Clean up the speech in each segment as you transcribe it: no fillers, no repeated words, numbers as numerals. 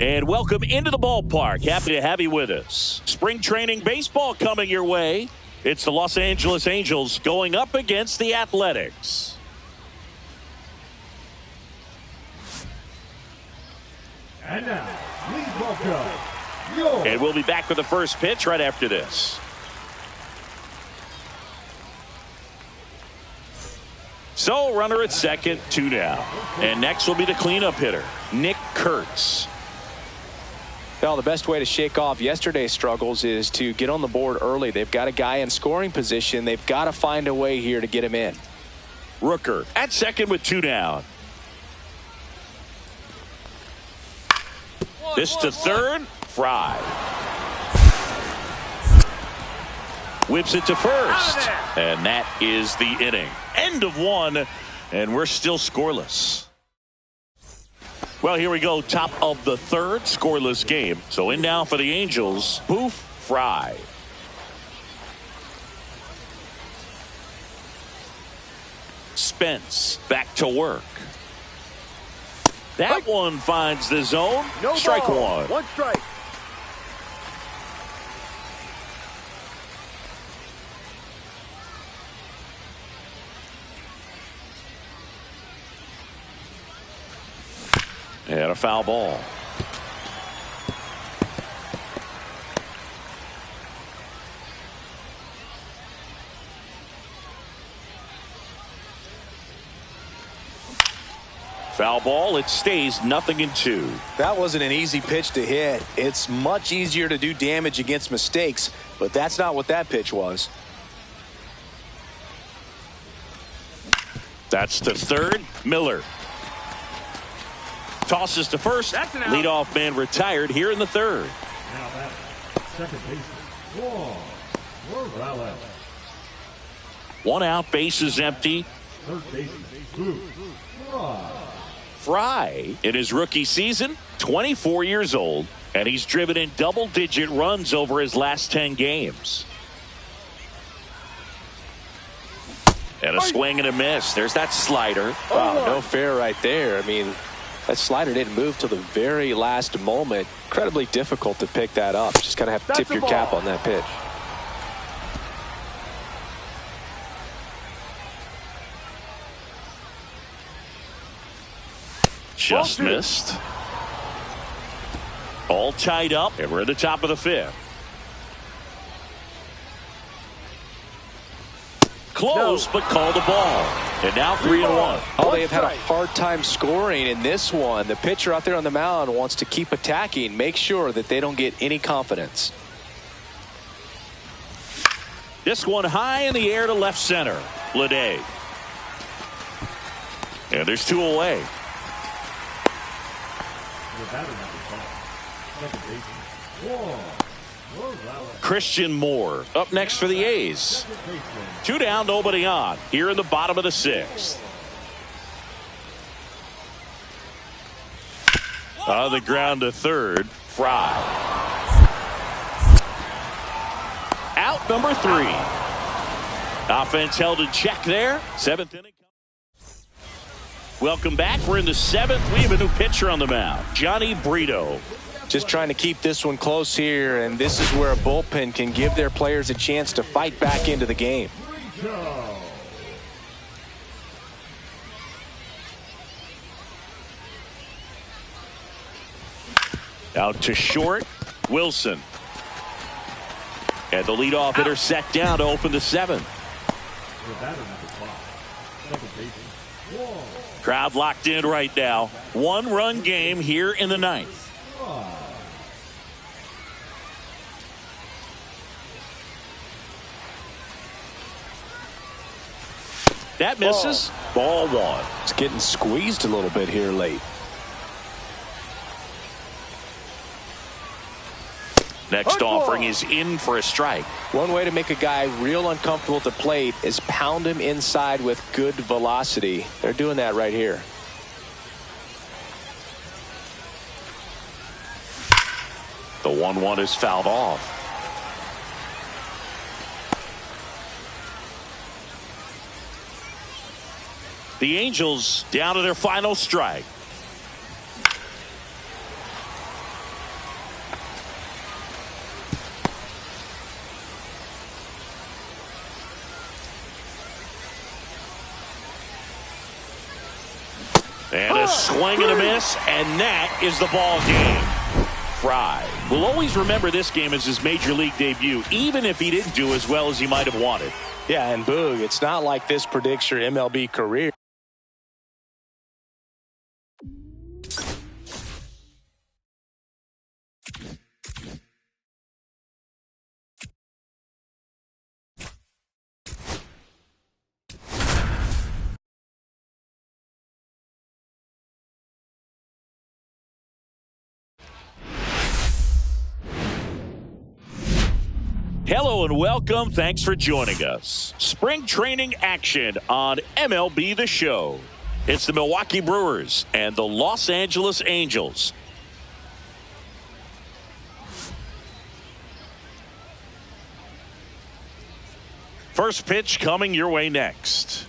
And welcome into the ballpark. Happy to have you with us. Spring training baseball coming your way. It's the Los Angeles Angels going up against the Athletics. And now, please welcome And we'll be back with the first pitch right after this. So, runner at second, 2 down. And next will be the cleanup hitter, Nick Kurtz. Well, the best way to shake off yesterday's struggles is to get on the board early. They've got a guy in scoring position. They've got to find a way here to get him in. Rooker at second with 2 down. This to third, Frye. Whips it to first. And that is the inning. End of 1, and we're still scoreless. Well, here we go. Top of the third, scoreless game. So in now for the Angels, Boof, Frye. Spence back to work. That one finds the zone. No strike ball. 1. 1 strike. And a foul ball. Foul ball. It stays 0-2. That wasn't an easy pitch to hit. It's much easier to do damage against mistakes, but that's not what that pitch was. That's to third. Miller tosses to first. Leadoff man retired here in the third. Now that's second baseman, Morales. 1 out, bases empty. Third baseman, Boof, Frye. Frye, in his rookie season, 24 years old, and he's driven in double-digit runs over his last 10 games. And a swing and a miss. There's that slider. Wow, no fair right there. I mean, that slider didn't move till the very last moment. Incredibly difficult to pick that up. Just kind of have to tip your cap on that pitch. Just missed. All tied up, and we're at the top of the 5th. Close, but called a ball. And now 3-1. Oh, they have had a hard time scoring in this one. The pitcher out there on the mound wants to keep attacking, make sure that they don't get any confidence. This one high in the air to left center. Bleday. And there's 2 away. Christian Moore up next for the A's. 2 down, nobody on. Here in the bottom of the 6th. On the ground to third, Frye. Out number 3. Offense held in check there. 7th inning. Welcome back. We're in the 7th. We have a new pitcher on the mound, Johnny Brito. Just trying to keep this one close here, and this is where a bullpen can give their players a chance to fight back into the game. Out to short, Wilson. And the leadoff hitter set down to open the 7th. Crowd locked in right now. 1-run game here in the 9th. That misses. Ball 1. It's getting squeezed a little bit here late. Next offering is in for a strike. One way to make a guy real uncomfortable at the plate is pound him inside with good velocity. They're doing that right here. The 1-1 is fouled off. The Angels down to their final strike. swing and a miss, and that is the ball game. Frye will always remember this game as his major league debut, even if he didn't do as well as he might have wanted. Yeah, and Boog, it's not like this predicts your MLB career. Hello and welcome. Thanks for joining us. Spring training action on MLB The Show. It's the Milwaukee Brewers and the Los Angeles Angels. First pitch coming your way next.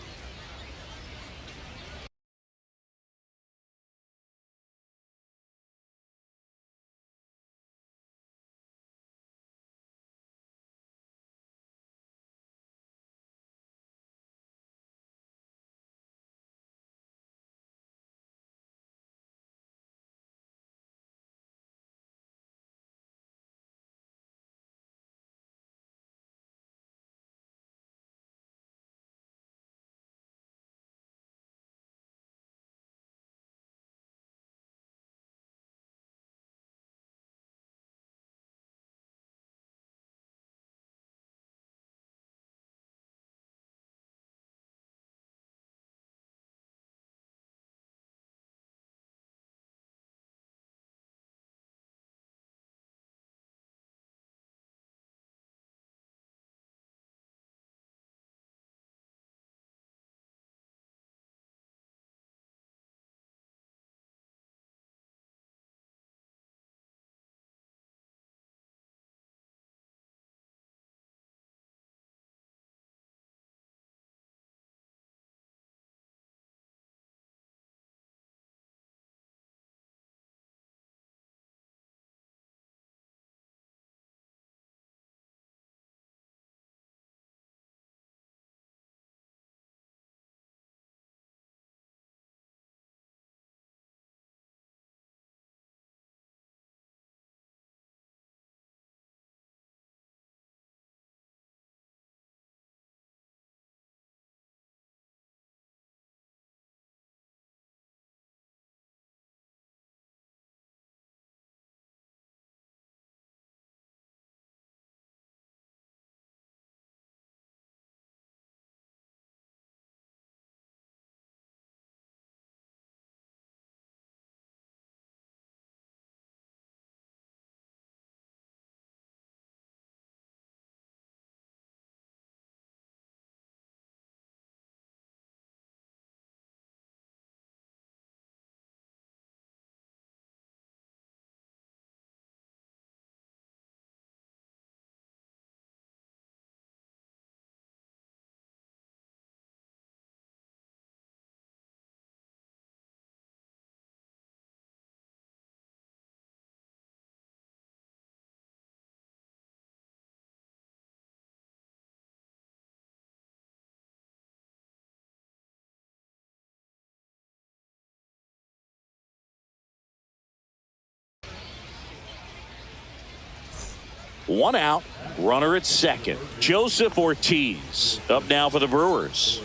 One out, runner at second. Joseph Ortiz up now for the Brewers.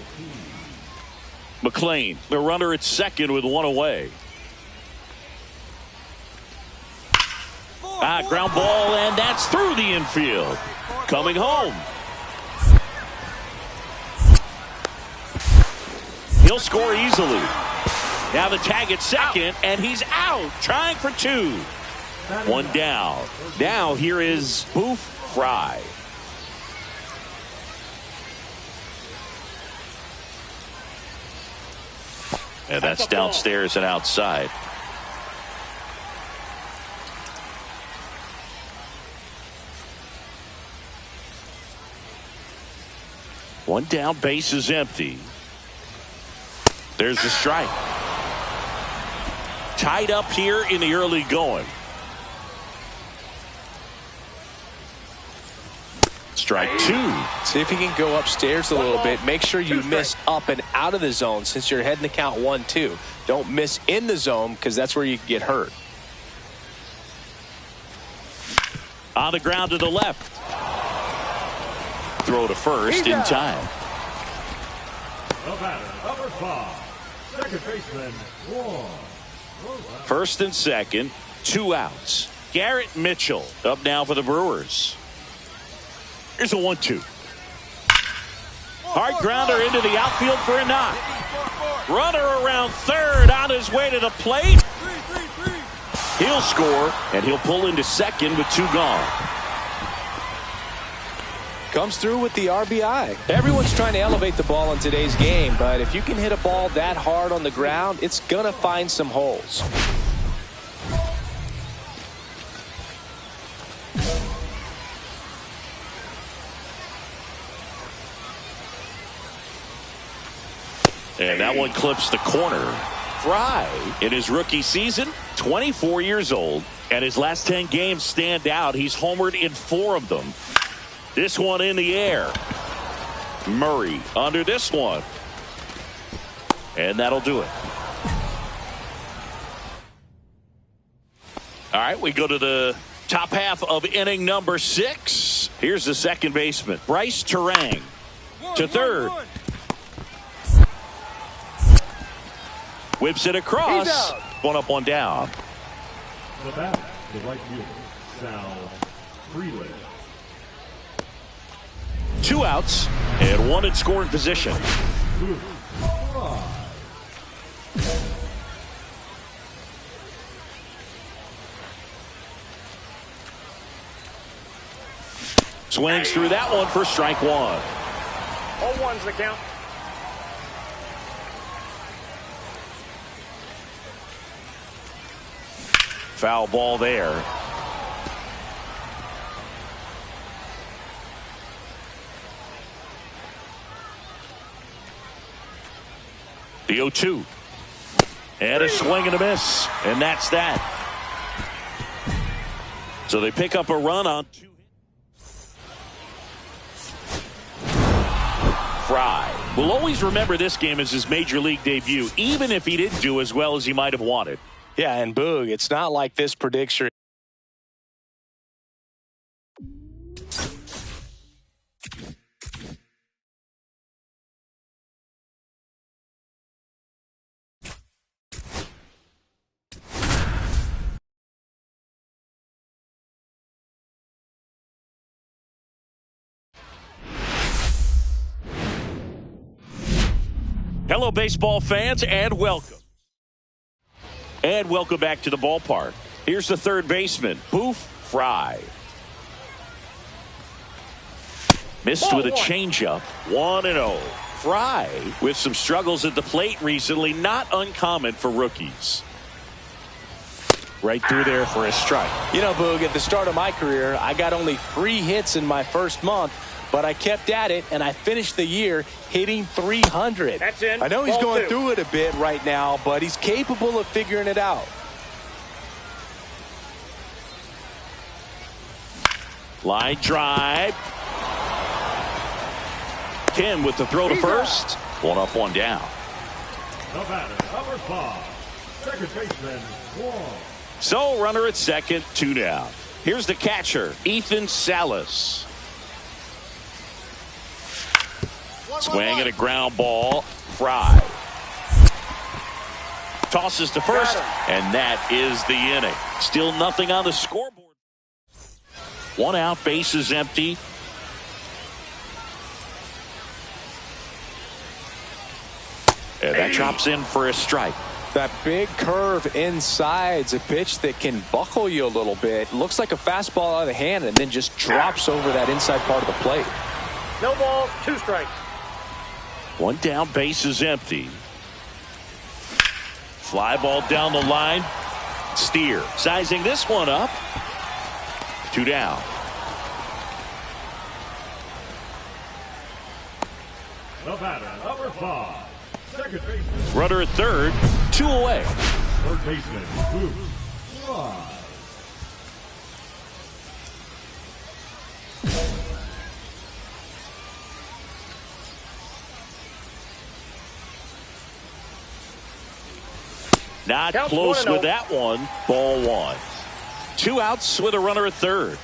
McLean, the runner at second with one away. Ground ball, and that's through the infield. Coming home. He'll score easily. Now the tag at second, and he's out, trying for two. One down. Now here is Boof, Frye. And that's downstairs and outside. One down, base is empty. There's the strike. Tied up here in the early going. Strike two. See if you can go upstairs a little bit. Make sure you miss up and out of the zone since you're heading to count 1-2. Don't miss in the zone because that's where you can get hurt. On the ground to the left. Throw to first in time. The batter, number 5, second baseman, Frye. First and second, 2 outs. Garrett Mitchell up now for the Brewers. Here's a 1-2. Hard grounder into the outfield for a knock. Runner around third on his way to the plate. He'll score, and he'll pull into second with 2 gone. Comes through with the RBI. Everyone's trying to elevate the ball in today's game, but if you can hit a ball that hard on the ground, it's going to find some holes. And that one clips the corner. Frye, in his rookie season, 24 years old, and his last 10 games stand out. He's homered in 4 of them. This one in the air. Murray under this one. And that'll do it. All right, we go to the top half of inning number 6. Here's the second baseman, Bryce Terang. To third. Whips it across. 1 up, 1 down. The batter, the right fielder, Frye. 2 outs and 1 in scoring position. Boof, Frye. Swings through that one for strike 1. All one's the count. Foul ball there. The 0-2. And a swing and a miss. And that's that. So they pick up a run on 2 hits. Frye will always remember this game as his major league debut, even if he didn't do as well as he might have wanted. Yeah, and Boog, it's not like this prediction. Hello, baseball fans, and welcome. And welcome back to the ballpark. Here's the third baseman, Boof, Frye. Missed with a changeup, 1-0. Frye with some struggles at the plate recently, not uncommon for rookies. Right through there for a strike. You know, Boog, at the start of my career, I got only 3 hits in my first month, but I kept at it, and I finished the year hitting 300. That's in. I know he's Ball going 2. through it a bit right now, but he's capable of figuring it out. Line drive. Kim with the throw to first. 1 up, 1 down. The batter, number 5, second baseman, Frye. So runner at second, 2 down. Here's the catcher, Ethan Salas. Swing and a ground ball. Frye tosses to first, and that is the inning. Still nothing on the scoreboard. 1 out, bases empty. And that drops in for a strike. That big curve inside's a pitch that can buckle you a little bit. Looks like a fastball out of the hand and then just drops over that inside part of the plate. No balls, 2 strikes. 1 down, bases empty. Fly ball down the line. Steer sizing this one up. 2 down. The batter, number 5, second baseman, Runner at third, 2 away. third baseman, Boof, Frye. Not Count close 1-0. with that one. Ball one. 2 outs with a runner at third.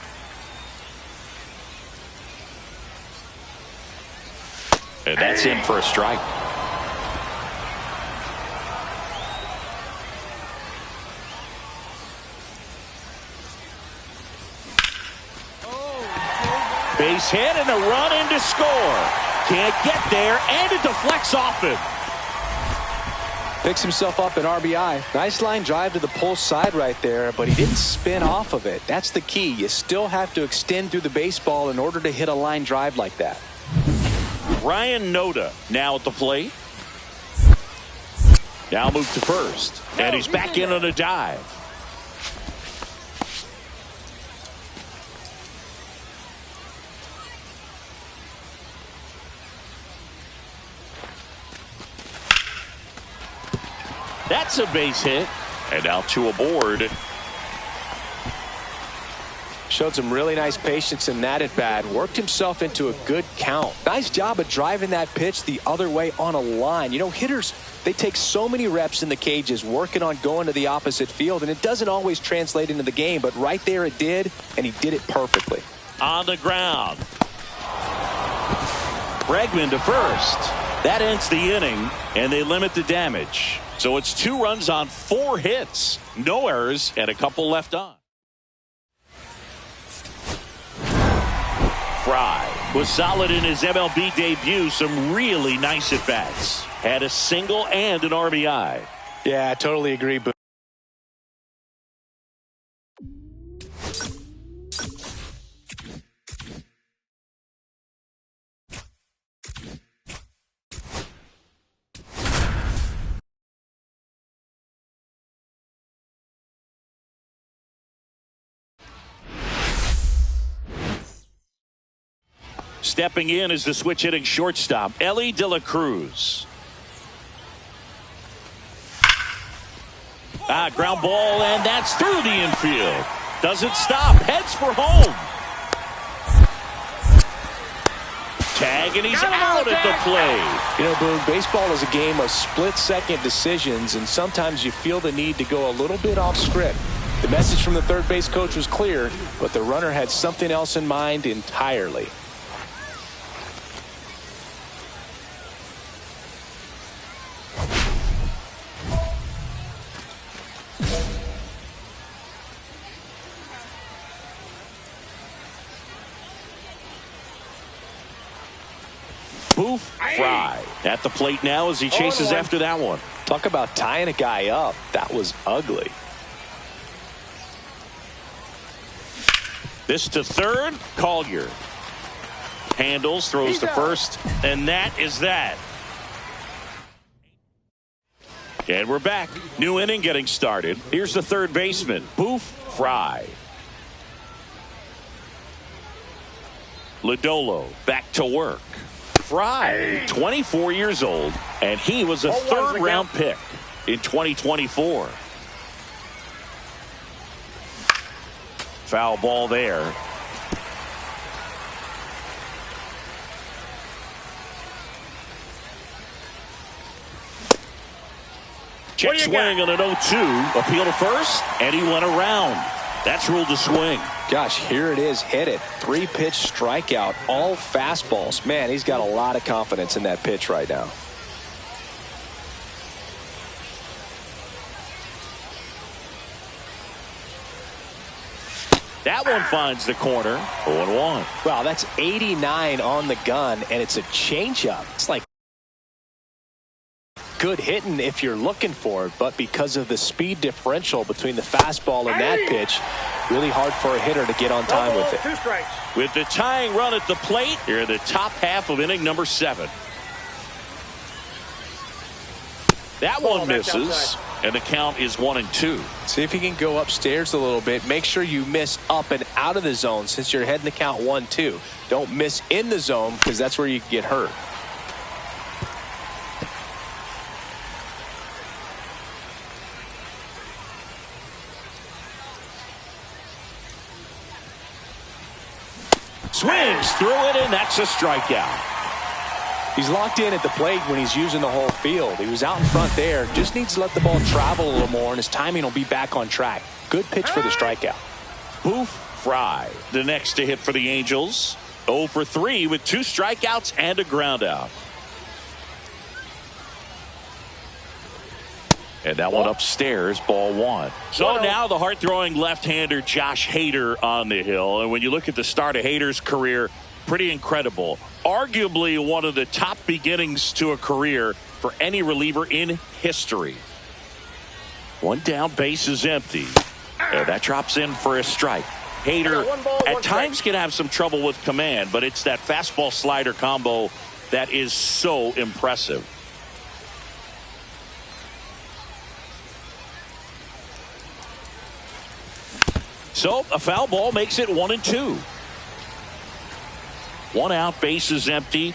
And that's in for a strike. Base hit and a run in to score. Can't get there, and it deflects off it. Picks himself up an RBI. Nice line drive to the pull side right there, but he didn't spin off of it. That's the key. You still have to extend through the baseball in order to hit a line drive like that. Ryan Noda now at the plate. Now move to first, and he's back in on a dive. That's a base hit, and now 2 aboard. Showed some really nice patience in that at bat. Worked himself into a good count. Nice job of driving that pitch the other way on a line. You know, hitters, they take so many reps in the cages working on going to the opposite field, and it doesn't always translate into the game, but right there it did, and he did it perfectly. On the ground. Bregman to first. That ends the inning, and they limit the damage. So it's 2 runs on 4 hits. No errors, and a couple left on. Frye was solid in his MLB debut. Some really nice at-bats. Had a single and an RBI. Yeah, I totally agree, Boof. Stepping in is the switch hitting shortstop, Ellie De La Cruz. Ground ball, and that's through the infield. Doesn't stop, heads for home. Tag, and he's out at the plate. You know, Boone, baseball is a game of split-second decisions, and sometimes you feel the need to go a little bit off script. The message from the third base coach was clear, but the runner had something else in mind entirely. Boof, Frye at the plate now as he chases after that one. Talk about tying a guy up. That was ugly. This to third, Collier. Handles, throws to first, and that is that. And we're back. New inning getting started. Here's the third baseman, Boof, Frye. Lodolo back to work. Frye, 24 years old, and he was a third-round pick in 2024. Foul ball there. Check swing on an 0-2. Appeal to first, and he went around. That's ruled a swing. Gosh, here it is, hit it. 3-pitch strikeout, all fastballs. Man, he's got a lot of confidence in that pitch right now. That one finds the corner. 0-1. Wow, that's 89 on the gun, and it's a changeup. It's like good hitting if you're looking for it, but because of the speed differential between the fastball and that pitch, really hard for a hitter to get on time with it. 2 strikes. With the tying run at the plate, here in the top half of inning number 7. That one misses, and the count is 1-2. See if you can go upstairs a little bit. Make sure you miss up and out of the zone since you're heading the count 1-2. Don't miss in the zone because that's where you can get hurt. Swings through it, and that's a strikeout. He's locked in at the plate when he's using the whole field. He was out in front there. Just needs to let the ball travel a little more, and his timing will be back on track. Good pitch for the strikeout. Boof, Frye, the next to hit for the Angels. 0 for 3 with 2 strikeouts and a ground out. And that one upstairs, ball 1. So now the hard-throwing left-hander Josh Hader on the hill. And when you look at the start of Hader's career, pretty incredible. Arguably one of the top beginnings to a career for any reliever in history. One down, base is empty. And that drops in for a strike. Hader at times can have some trouble with command, but it's that fastball slider combo that is so impressive. So a foul ball makes it 1-2. 1 out, base is empty.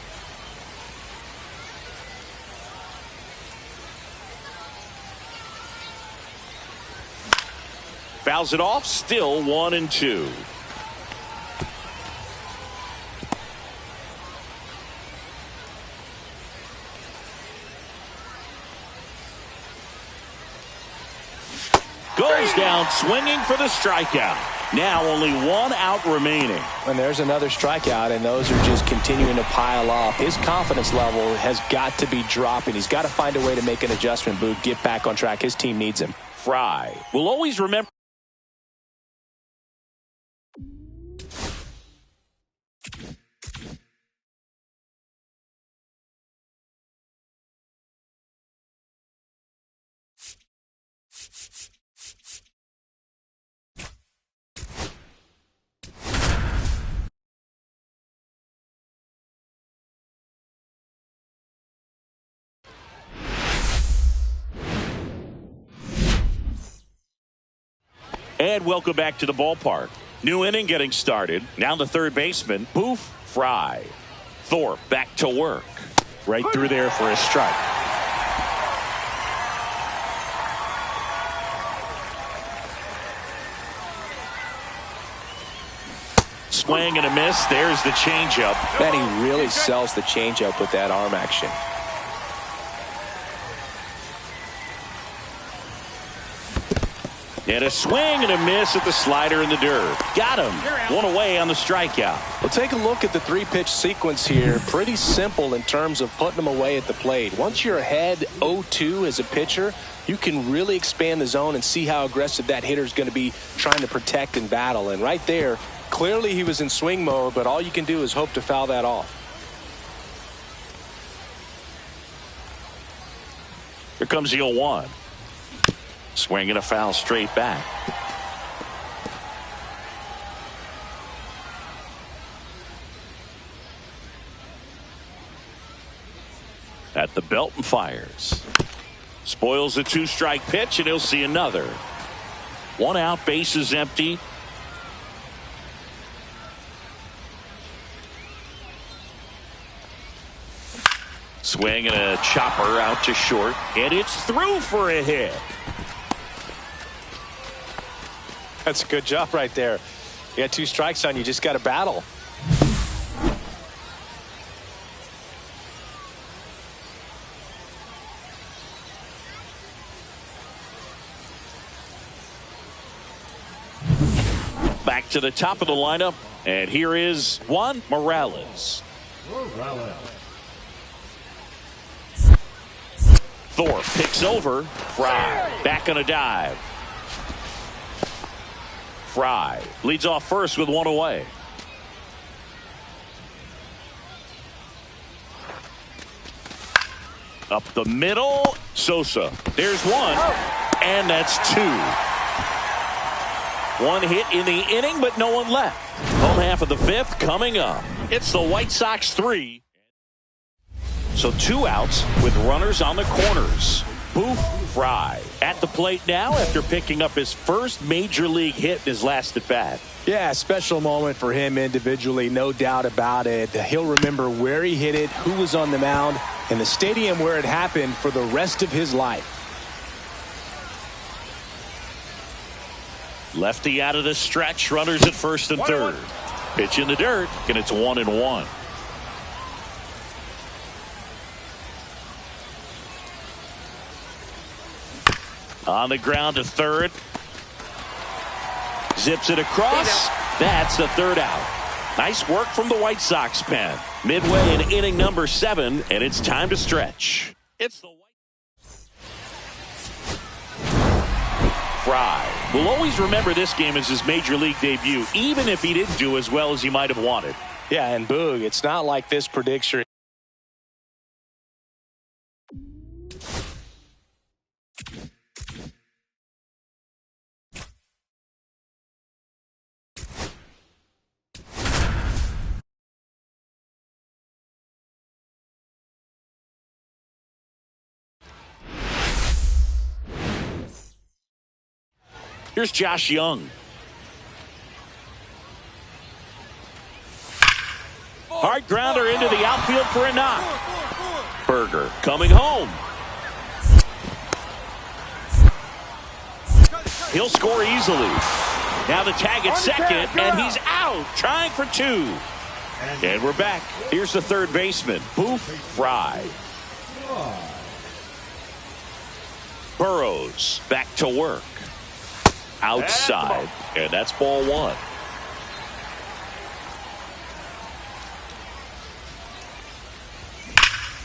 Fouls it off, still 1-2. Goes down swinging for the strikeout. Now only 1 out remaining. And there's another strikeout, and those are just continuing to pile up. His confidence level has got to be dropping. He's got to find a way to make an adjustment, Boof, get back on track. His team needs him. Frye will always remember. And welcome back to the ballpark. New inning getting started. Now the third baseman, Boof, Frye. Thorpe back to work. Right through there for a strike. Swing and a miss. There's the changeup. Man, he really sells the changeup with that arm action. And a swing and a miss at the slider in the dirt. Got him. 1 away on the strikeout. Well, take a look at the 3-pitch sequence here. Pretty simple in terms of putting them away at the plate. Once you're ahead 0-2 as a pitcher, you can really expand the zone and see how aggressive that hitter is going to be trying to protect and battle. And right there, clearly he was in swing mode, but all you can do is hope to foul that off. Here comes the 0-1. Swing and a foul straight back. At the belt and fires. Spoils a 2-strike pitch, and he'll see another. 1 out, base is empty. Swing and a chopper out to short, and it's through for a hit. That's a good job right there. You got 2 strikes on you, just got to battle. Back to the top of the lineup, and here is Juan Morales. Thorpe picks over. Frye back on a dive. Frye leads off first with 1 away. Up the middle, Sosa. There's 1, and that's 2. 1 hit in the inning, but no one left. Home half of the 5th coming up. It's the White Sox 3. So 2 outs with runners on the corners. Boof, Frye at the plate now after picking up his first major league hit in his last at bat. Yeah, special moment for him individually, no doubt about it. He'll remember where he hit it, who was on the mound, and the stadium where it happened for the rest of his life. Lefty out of the stretch, runners at first and third. Pitch in the dirt, and it's 1-1. On the ground to third. Zips it across. That's the third out. Nice work from the White Sox pen. Midway in inning number 7, and it's time to stretch. It's the Frye will always remember this game as his major league debut, even if he didn't do as well as he might have wanted. Yeah, and Boog, it's not like this prediction. Here's Josh Young. Hard grounder into the outfield for a knock. Berger coming home. He'll score easily. Now the tag at second, and he's out, trying for 2. And we're back. Here's the third baseman, Boof, Frye. Burrows back to work. Outside, and that's ball 1.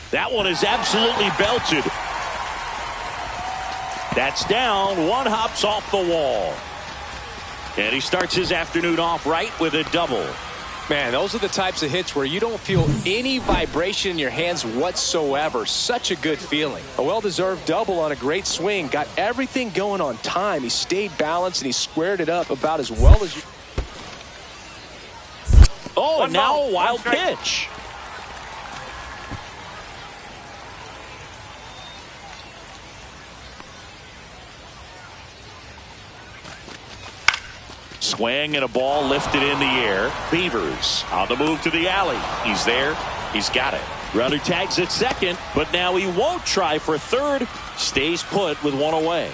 That one is absolutely belted. That's down. 1 hops off the wall. And he starts his afternoon off right with a double. Man, those are the types of hits where you don't feel any vibration in your hands whatsoever. Such a good feeling. A well-deserved double on a great swing. Got everything going on time. He stayed balanced and he squared it up about as well as you. Oh, and now a wild pitch. Swing and a ball lifted in the air. Beavers on the move to the alley. He's there. He's got it. Runner tags at second, but now he won't try for third. Stays put with 1 away.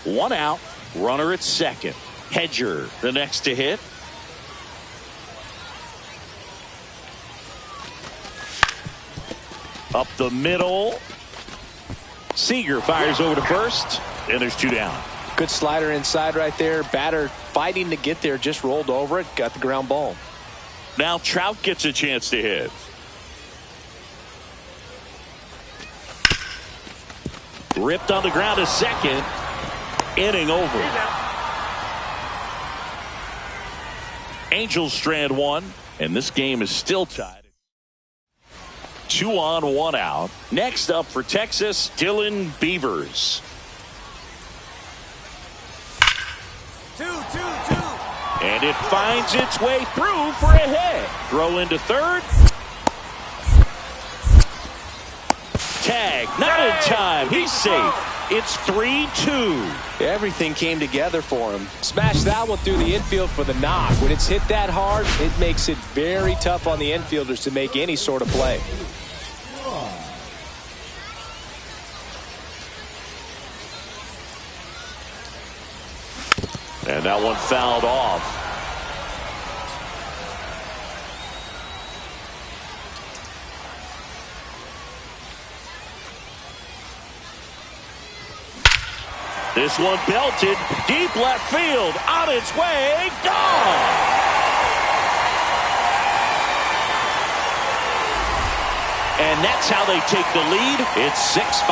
1 out. Runner at second. Hedger the next to hit. Up the middle. Seager fires over to first, and there's 2 down. Good slider inside right there. Batter fighting to get there, just rolled over it, got the ground ball. Now Trout gets a chance to hit. Ripped on the ground to second. Inning over. Angels strand 1, and this game is still tied. 2 on, 1 out. Next up for Texas, Dylan Beavers. 2-2-2. And it finds its way through for a hit. Throw into third. Tag, not in time. He's safe. It's 3-2. Everything came together for him. Smashed that one through the infield for the knock. When it's hit that hard, it makes it very tough on the infielders to make any sort of play. And that one fouled off. This one belted deep left field, on its way, gone. And that's how they take the lead. It's 6-5.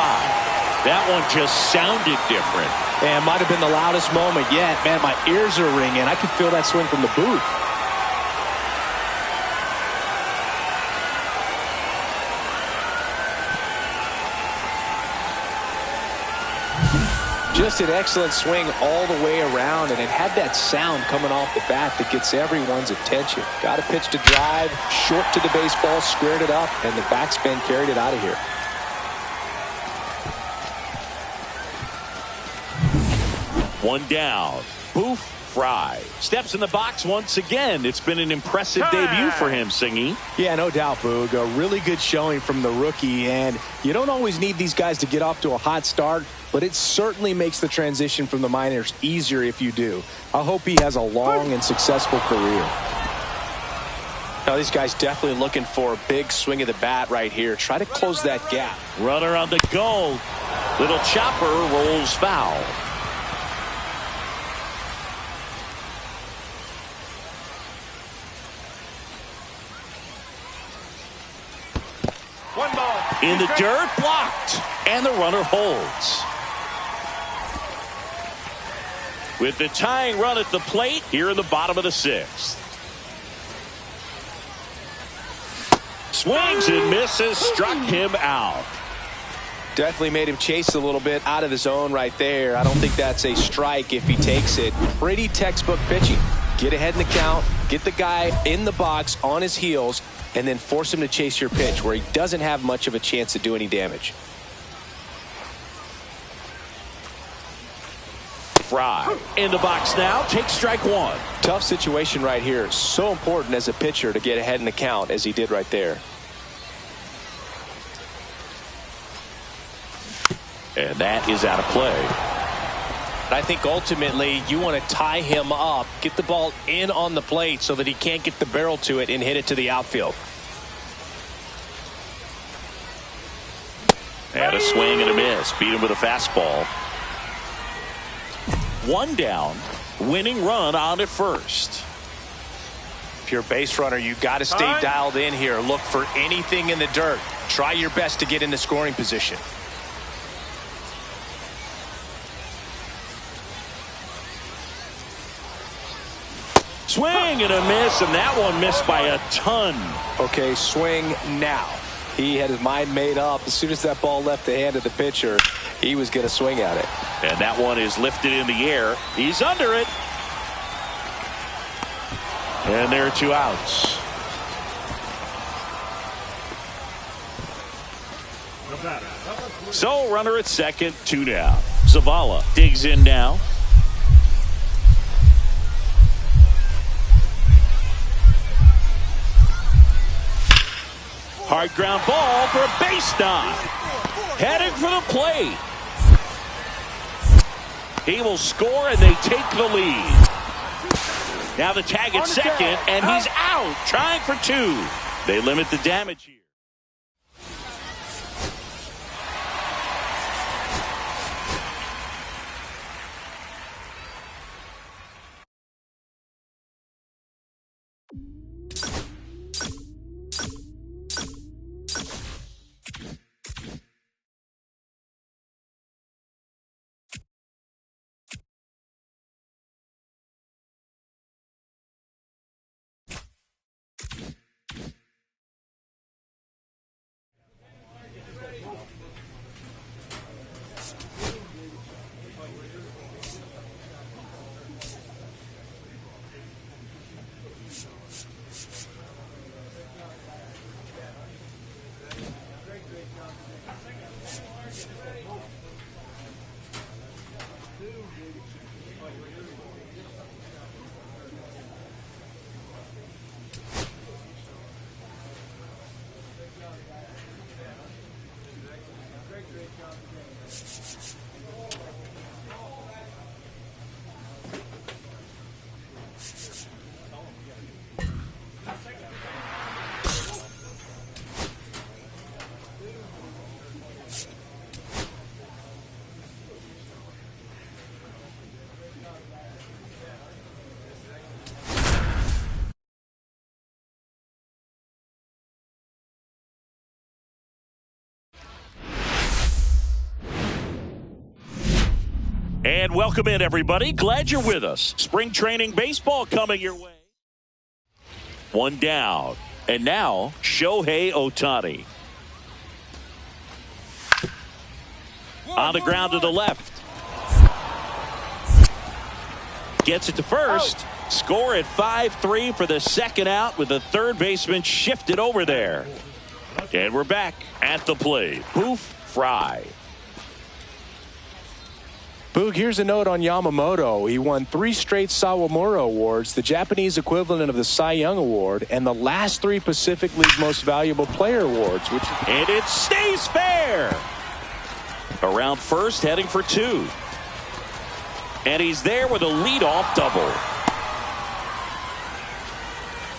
That one just sounded different. And might have been the loudest moment yet. Man, my ears are ringing. I could feel that swing from the booth. Just an excellent swing all the way around, and it had that sound coming off the bat that gets everyone's attention. Got a pitch to drive, short to the baseball, squared it up, and the backspin carried it out of here. One down. Boof, Frye steps in the box once again. It's been an impressive debut for him, Singy. Yeah, no doubt, Boog. A really good showing from the rookie, and you don't always need these guys to get off to a hot start, but it certainly makes the transition from the minors easier if you do. I hope he has a long and successful career. Now, these guys definitely looking for a big swing of the bat right here. Try to close that gap. Runner on the goal. Little chopper rolls foul. One ball. In the dirt, blocked. And the runner holds. With the tying run at the plate here in the bottom of the sixth. Swings and misses, struck him out. Definitely made him chase a little bit out of his zone right there. I don't think that's a strike if he takes it. Pretty textbook pitching. Get ahead in the count, get the guy in the box on his heels, and then force him to chase your pitch where he doesn't have much of a chance to do any damage. Frye in the box now, takes strike one. Tough situation right here. So important as a pitcher to get ahead in the count as he did right there. And that is out of play. I think ultimately you want to tie him up, get the ball in on the plate so that he can't get the barrel to it and hit it to the outfield. And a swing and a miss. Beat him with a fastball. One down. Winning run on at first. If you're a base runner, you got to stay dialed in here. Look for anything in the dirt. Try your best to get in the scoring position. Swing and a miss, and that one missed by a ton. Okay, swing now. He had his mind made up. As soon as that ball left the hand of the pitcher, he was going to swing at it. And that one is lifted in the air. He's under it. And there are two outs. So runner at second, two down. Zavala digs in now. Hard ground ball for a base knock. Heading for the plate. He will score and they take the lead. Now the tag at second and he's out. Trying for two. They limit the damage here. And welcome in, everybody. Glad you're with us. Spring training baseball coming your way. One down. And now, Shohei Ohtani. On the ground to the left. Gets it to first. Score at 5-3 for the second out with the third baseman shifted over there. And we're back at the plate. Boof, Frye. Boog, here's a note on Yamamoto. He won 3 straight Sawamura Awards, the Japanese equivalent of the Cy Young Award, and the last 3 Pacific League Most Valuable Player Awards. And it stays fair. Around first, heading for 2. And he's there with a leadoff double.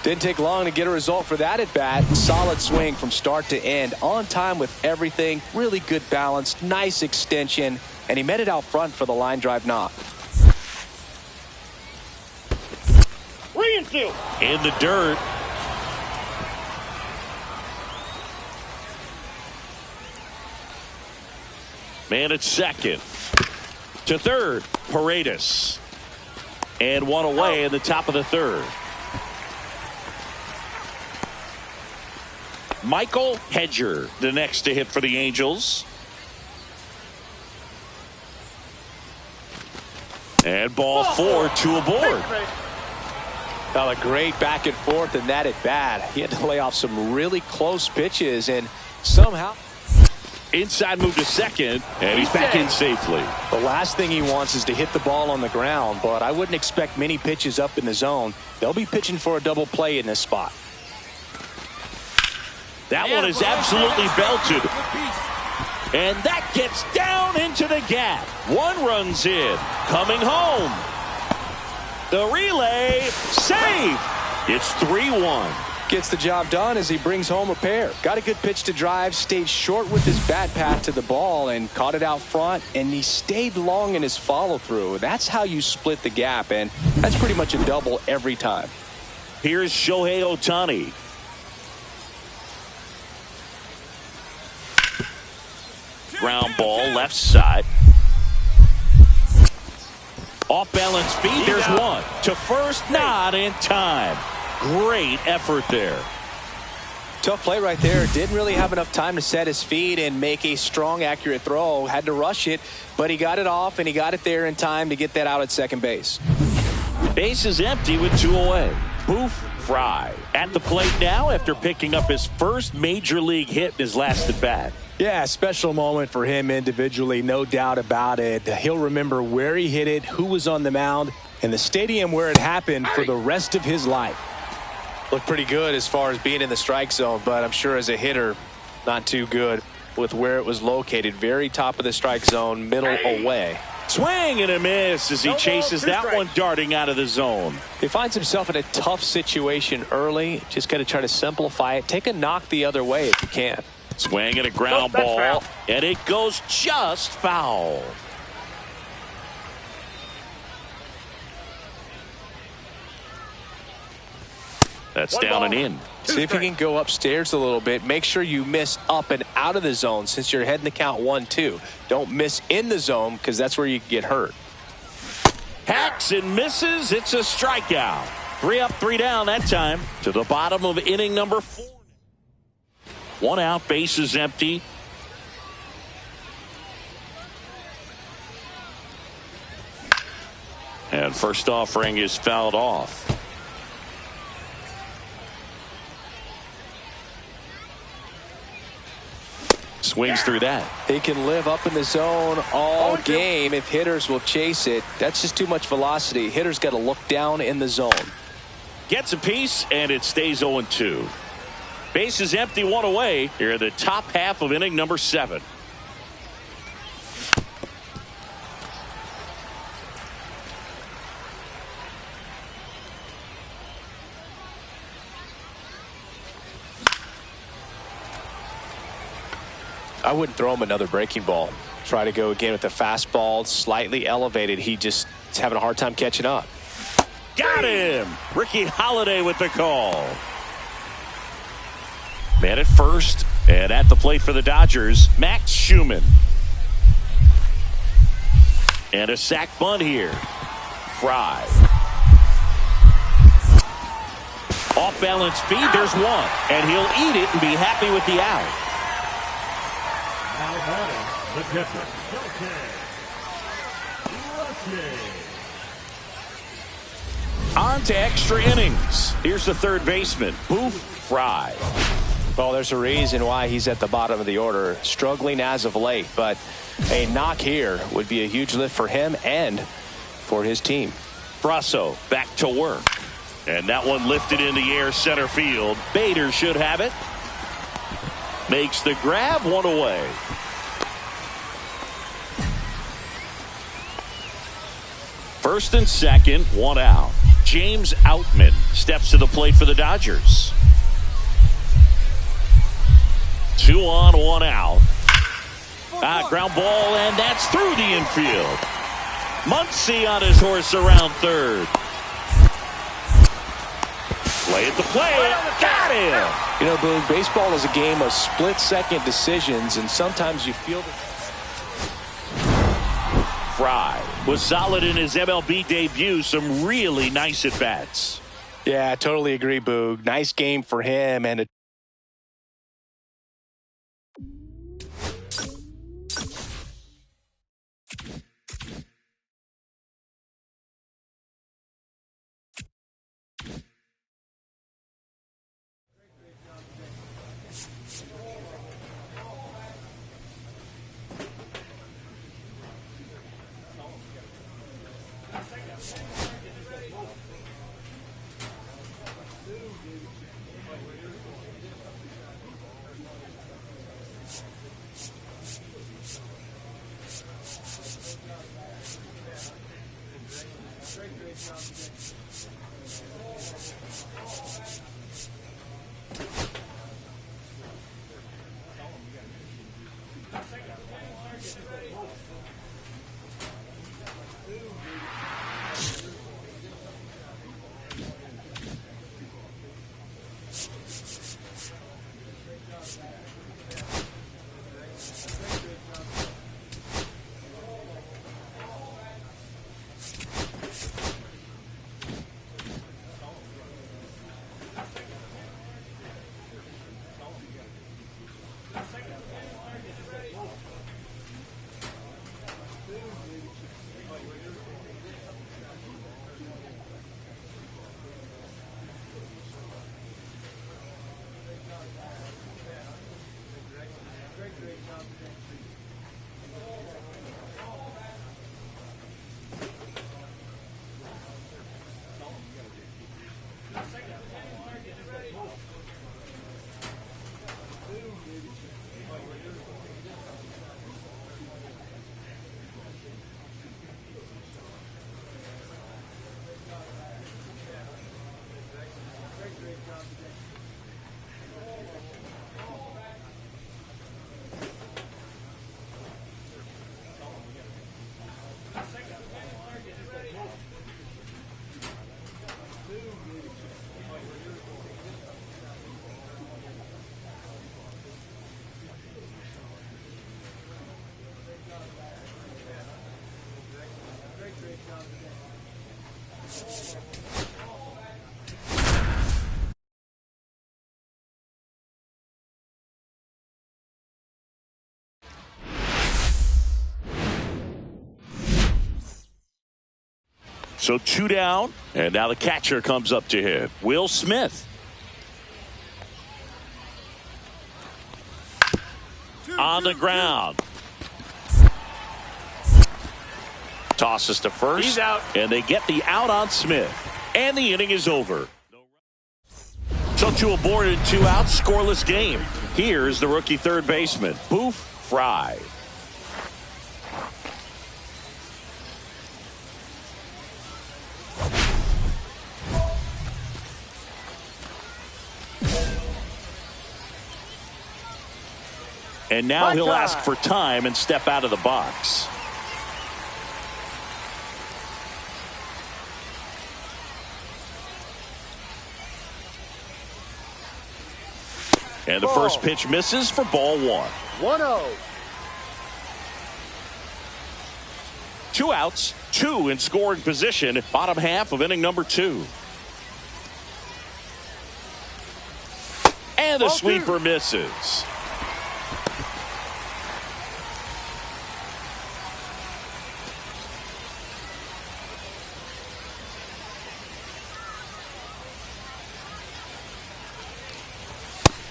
Didn't take long to get a result for that at bat. Solid swing from start to end. On time with everything. Really good balance. Nice extension. And he met it out front for the line drive knock. 3-2. In the dirt. Man at second. To third. Paredes. And one away in the top of the third. Michael Hedger, the next to hit for the Angels. And ball 4, 2 aboard. Well, a great back and forth in that at bat. He had to lay off some really close pitches and somehow. Inside move to second, and he's back in safely. The last thing he wants is to hit the ball on the ground, but I wouldn't expect many pitches up in the zone. They'll be pitching for a double play in this spot. That one is absolutely belted. And that gets down into the gap. One runs in. Coming home. The relay. Safe. It's 3-1. Gets the job done as he brings home a pair. Got a good pitch to drive. Stayed short with his bat path to the ball and caught it out front. And he stayed long in his follow through. That's how you split the gap. And that's pretty much a double every time. Here's Shohei Ohtani. Ground ball left side. Off balance feed. There's one. To first, not in time. Great effort there. Tough play right there. Didn't really have enough time to set his feet and make a strong, accurate throw. Had to rush it, but he got it off and he got it there in time to get that out at second base. Base is empty with 2 away. Boof, Frye at the plate now after picking up his first major league hit in his last at bat. Yeah, special moment for him individually, no doubt about it. He'll remember where he hit it, who was on the mound, and the stadium where it happened for the rest of his life. Looked pretty good as far as being in the strike zone, but I'm sure as a hitter, not too good with where it was located. Very top of the strike zone, middle away. Swing and a miss as he chases that one darting out of the zone. He finds himself in a tough situation early. Just got to try to simplify it. Take a knock the other way if you can. Swing and a ground ball, and it goes just foul. That's down and in. See if you can go upstairs a little bit. Make sure you miss up and out of the zone since you're heading the count 1-2. Don't miss in the zone because that's where you get hurt. Hacks and misses. It's a strikeout. 3 up, 3 down that time to the bottom of inning number 4. 1 out, base is empty. And first offering is fouled off. Swings through that. He can live up in the zone all game if hitters will chase it. That's just too much velocity. Hitters got to look down in the zone. Gets a piece, and it stays 0-2. Base is empty, 1 away. Here in the top half of inning number 7. I wouldn't throw him another breaking ball. Try to go again with the fastball, slightly elevated. He just is having a hard time catching up. Got him! Ricky Holiday with the call. Man at first, and at the plate for the Dodgers, Max Schumann. And a sac bunt here. Frye. Off balance feed, there's one. And he'll eat it and be happy with the out. Now batting, the catcher, On to extra innings. Here's the third baseman, Boof, Frye. Well, there's a reason why he's at the bottom of the order. Struggling as of late, but a knock here would be a huge lift for him and for his team. Brasso back to work. And that one lifted in the air center field. Bader should have it. Makes the grab, 1 away. First and second, 1 out. James Outman steps to the plate for the Dodgers. 2 on, 1 out. Ground ball, and that's through the infield. Muncy on his horse around third. Play at the plate. Got him. You know, Boone, baseball is a game of split-second decisions, and sometimes you feel that. Frye was solid in his MLB debut. Some really nice at-bats. Yeah, I totally agree, Boog. Nice game for him, and So 2 down, and now the catcher comes up to hit. Will Smith. On the ground. Tosses to first. He's out. And they get the out on Smith. And the inning is over. So 2 aboard and 2 out, scoreless game. Here's the rookie third baseman, Boof, Frye. And now he'll ask for time and step out of the box. And the first pitch misses for ball 1. 1-0. 2 outs, 2 in scoring position, bottom half of inning number 2. And the sweeper misses.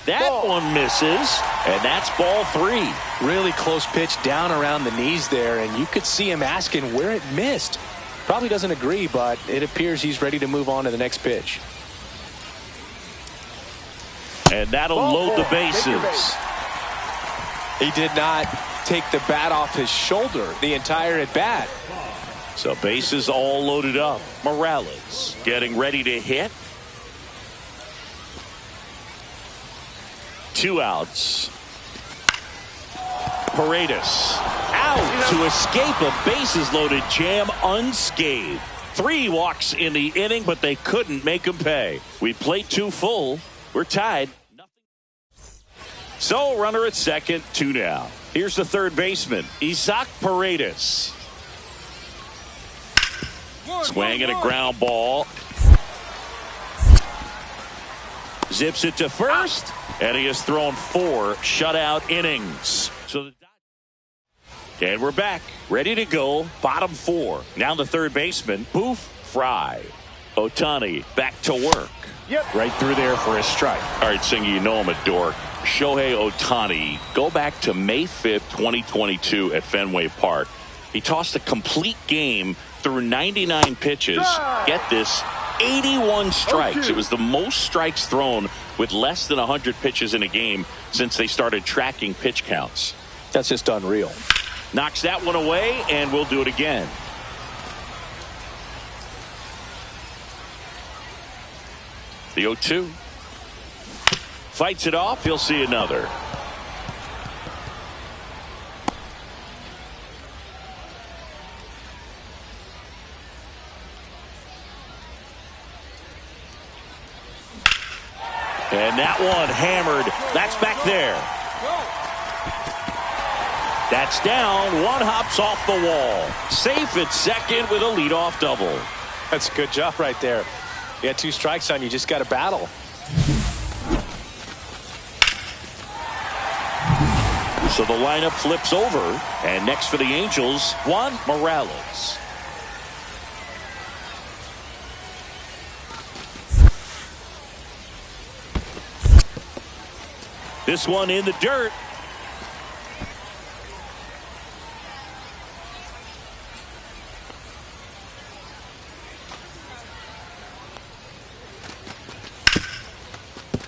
That one misses, and that's ball 3. really close pitch down around the knees there, and you could see him asking where it missed. Probably doesn't agree, but it appears he's ready to move on to the next pitch. And that'll load the bases. He did not take the bat off his shoulder the entire at bat. So bases all loaded up. Morales getting ready to hit. 2 outs. Paredes out to escape a bases loaded jam unscathed. 3 walks in the inning, but they couldn't make him pay. We played 2 full. We're tied. So runner at second, 2 down. Here's the third baseman, Isaac Paredes. Swinging a ground ball. Zips it to first, and he has thrown 4 shutout innings. And we're back, ready to go, bottom 4. Now the third baseman, Boof, Frye. Ohtani back to work. Yep. Right through there for a strike. All right, Singy, you know I'm a dork. Shohei Ohtani, go back to May 5th, 2022 at Fenway Park. He tossed a complete game through 99 pitches. Get this, 81 strikes. It was the most strikes thrown with less than 100 pitches in a game since they started tracking pitch counts. That's just unreal. Knocks that one away, and we'll do it again. The 0-2. Fights it off. He'll see another. And that one hammered. That's back there. That's down. One hops off the wall. Safe at second with a leadoff double. That's a good job right there. You got 2 strikes on you. Just got to battle. So the lineup flips over. And next for the Angels, Juan Morales. This one in the dirt.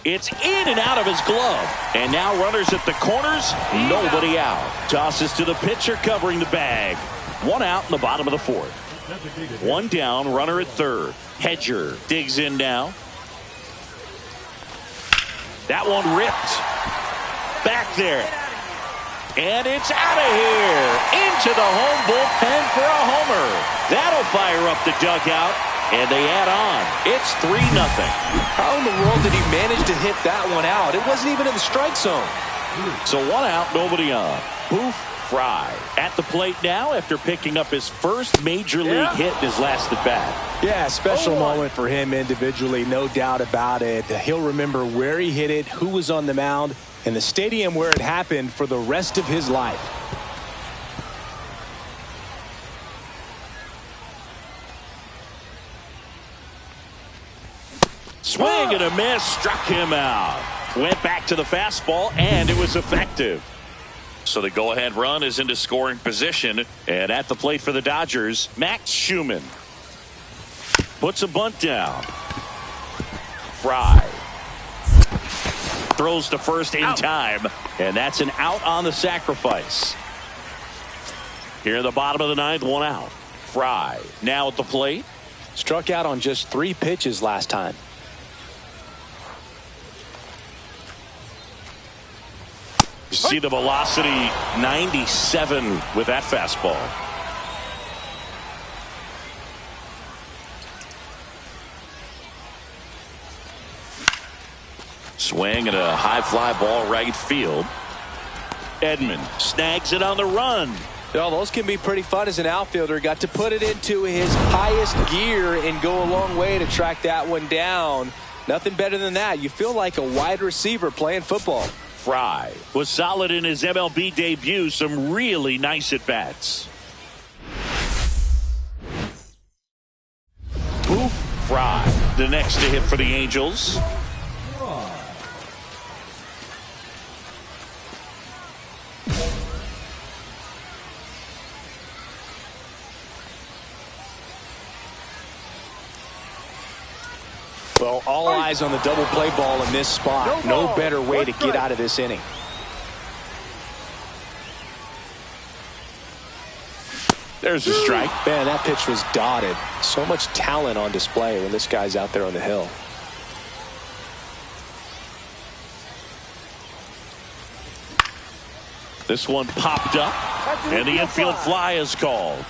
It's in and out of his glove. And now runners at the corners. Nobody out. Tosses to the pitcher covering the bag. 1 out in the bottom of the 4th. 1 down, runner at third. Hedger digs in now. That one ripped. Back there. And it's out of here. Into the home bullpen for a homer. That'll fire up the dugout. And they add on. It's 3-0. How in the world did he manage to hit that one out? It wasn't even in the strike zone. So 1 out, nobody on. Boof, Frye at the plate now after picking up his first major league hit in his last at bat. Yeah, special moment for him individually, no doubt about it. He'll remember where he hit it, who was on the mound, and the stadium where it happened for the rest of his life. Swing and a miss, struck him out. Went back to the fastball, and it was effective. So the go-ahead run is into scoring position. And at the plate for the Dodgers, Max Schumann. Puts a bunt down. Frye. Throws to first in time. And that's an out on the sacrifice. Here in the bottom of the 9th, 1 out. Frye now at the plate. Struck out on just 3 pitches last time. You see the velocity, 97 with that fastball. Swing and a high fly ball right field. Edman snags it on the run. Well, those can be pretty fun as an outfielder. Got to put it into his highest gear and go a long way to track that one down. Nothing better than that. You feel like a wide receiver playing football. Frye was solid in his MLB debut. Some really nice at-bats. Boof, Frye, the next to hit for the Angels. Well, all eyes on the double play ball in this spot. No better way to get out of this inning. There's a strike. Man, that pitch was dotted. So much talent on display when this guy's out there on the hill. This one popped up, and the infield fly is called.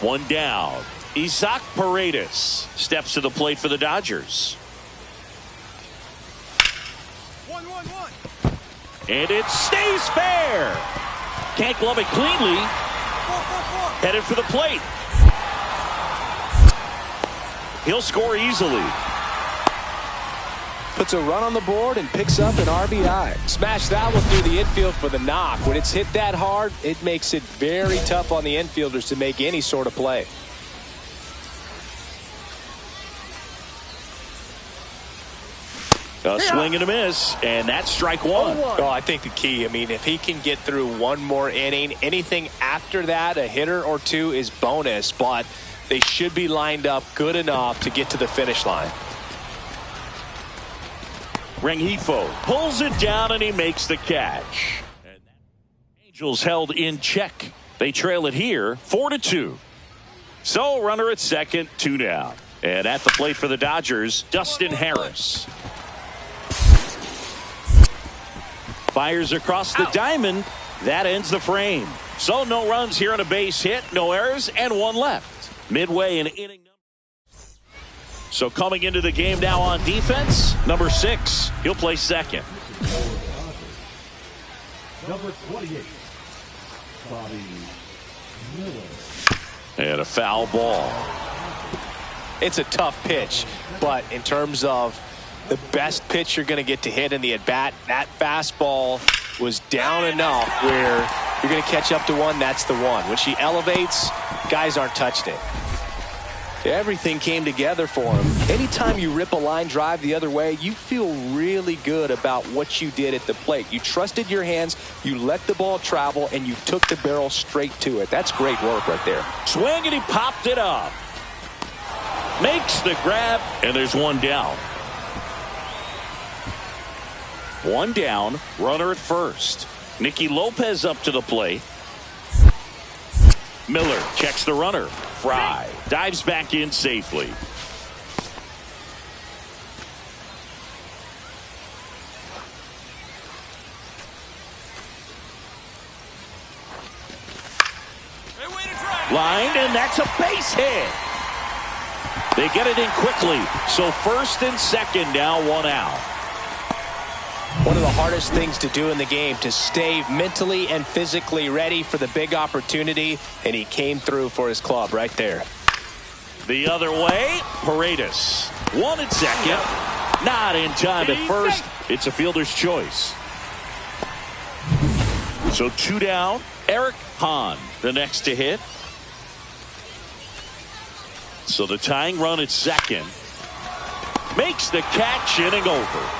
One down. Isaac Paredes steps to the plate for the Dodgers. 1-1-1. And it stays fair. Can't glove it cleanly. 4-4-4. Headed for the plate. He'll score easily. Puts a run on the board and picks up an RBI. Smash that one through the infield for the knock. When it's hit that hard, it makes it very tough on the infielders to make any sort of play. A swing and a miss, and that's strike one. Oh, I think the key, I mean, if he can get through one more inning, anything after that, a hitter or two is bonus, but they should be lined up good enough to get to the finish line. Rengifo pulls it down, and he makes the catch. And Angels held in check. They trail it here 4-2. So runner at second, 2 down. And at the plate for the Dodgers, Dustin Harris. Fires across the diamond. That ends the frame. So no runs here on a base hit, no errors, and 1 left. Midway in inning number. So coming into the game now on defense, number 6. He'll play second. Number 28, Bobby Miller. And a foul ball. It's a tough pitch, but in terms of the best pitch you're going to get to hit in the at-bat, that fastball was down enough where you're going to catch up to one. That's the one. When she elevates, guys aren't touching it. Everything came together for him. Anytime you rip a line drive the other way, you feel really good about what you did at the plate. You trusted your hands, you let the ball travel, and you took the barrel straight to it. That's great work right there. Swing, and he popped it up. Makes the grab, and there's 1 down. 1 down, runner at first. Nicky Lopez up to the plate. Miller checks the runner. Frye dives back in safely. Lined, and that's a base hit. They get it in quickly. So first and second now, 1 out. One of the hardest things to do in the game, to stay mentally and physically ready for the big opportunity, and he came through for his club right there. The other way, Paredes. 1 at second. Not in time at first. It's a fielder's choice. So 2 down. Eric Hahn, the next to hit. So the tying run at second. Makes the catch, inning over.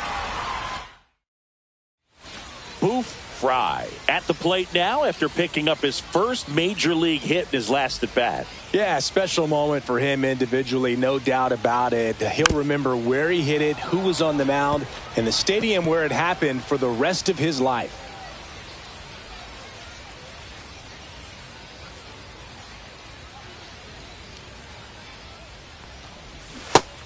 Boof Frye at the plate now after picking up his first major league hit in his last at bat. Yeah, special moment for him individually, no doubt about it. He'll remember where he hit it, who was on the mound, and the stadium where it happened for the rest of his life.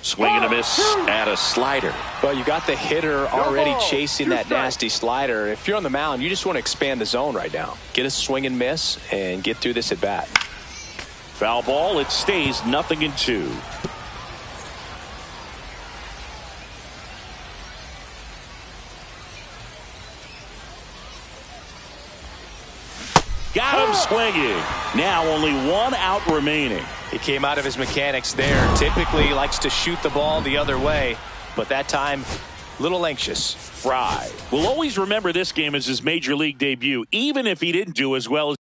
Swing and a miss at a slider. Well, you got the hitter already chasing that nasty slider. If you're on the mound, you just want to expand the zone right now. Get a swing and miss and get through this at bat. Foul ball. It stays 0-2. Got him swinging. Now only 1 out remaining. He came out of his mechanics there. Typically he likes to shoot the ball the other way, but that time a little anxious. Frye will always remember this game as his major league debut, even if he didn't do as well as